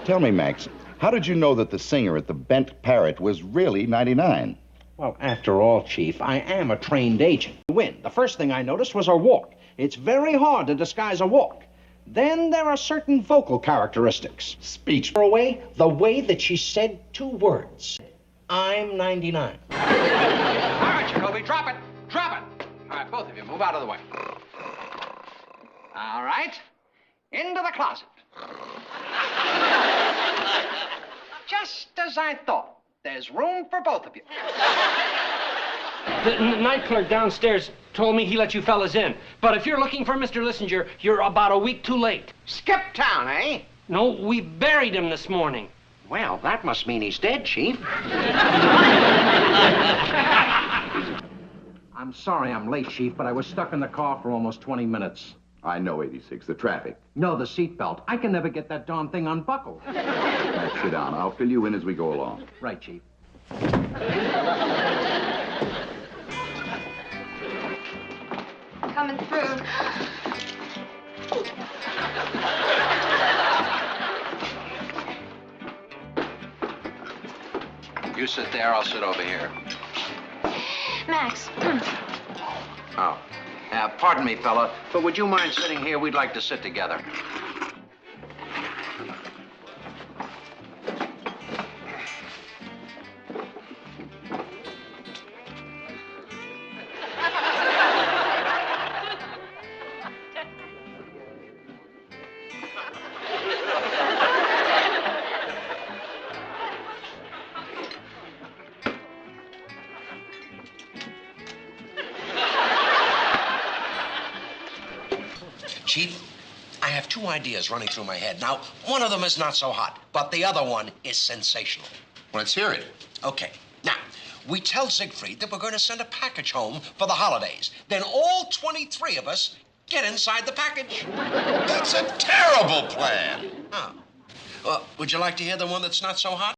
Tell me, Max, how did you know that the singer at the Bent Parrot was really 99? Well, after all, Chief, I am a trained agent. The first thing I noticed was her walk. It's very hard to disguise a walk. Then there are certain vocal characteristics. Speech. The way that she said 2 words. I'm 99. All right, Jacoby, drop it. Drop it. All right, both of you, move out of the way. All right. Into the closet. Just as I thought. There's room for both of you. The night clerk downstairs told me he let you fellas in. But if you're looking for Mr. Lissinger, you're about a week too late. Skip town, eh? No, we buried him this morning. Well, that must mean he's dead, Chief. I'm sorry I'm late, Chief, but I was stuck in the car for almost 20 minutes. I know, 86, the traffic. No, the seatbelt. I can never get that darn thing unbuckled. Max, sit down. I'll fill you in as we go along. Right, Chief. Coming through. You sit there, I'll sit over here. Max. Oh. Pardon me, fella, but would you mind sitting here? We'd like to sit together. Chief, I have 2 ideas running through my head. Now, one of them is not so hot, but the other one is sensational. Let's hear it. Okay. Now, we tell Siegfried that we're going to send a package home for the holidays. Then all 23 of us get inside the package. That's a terrible plan. Oh. Would you like to hear the one that's not so hot?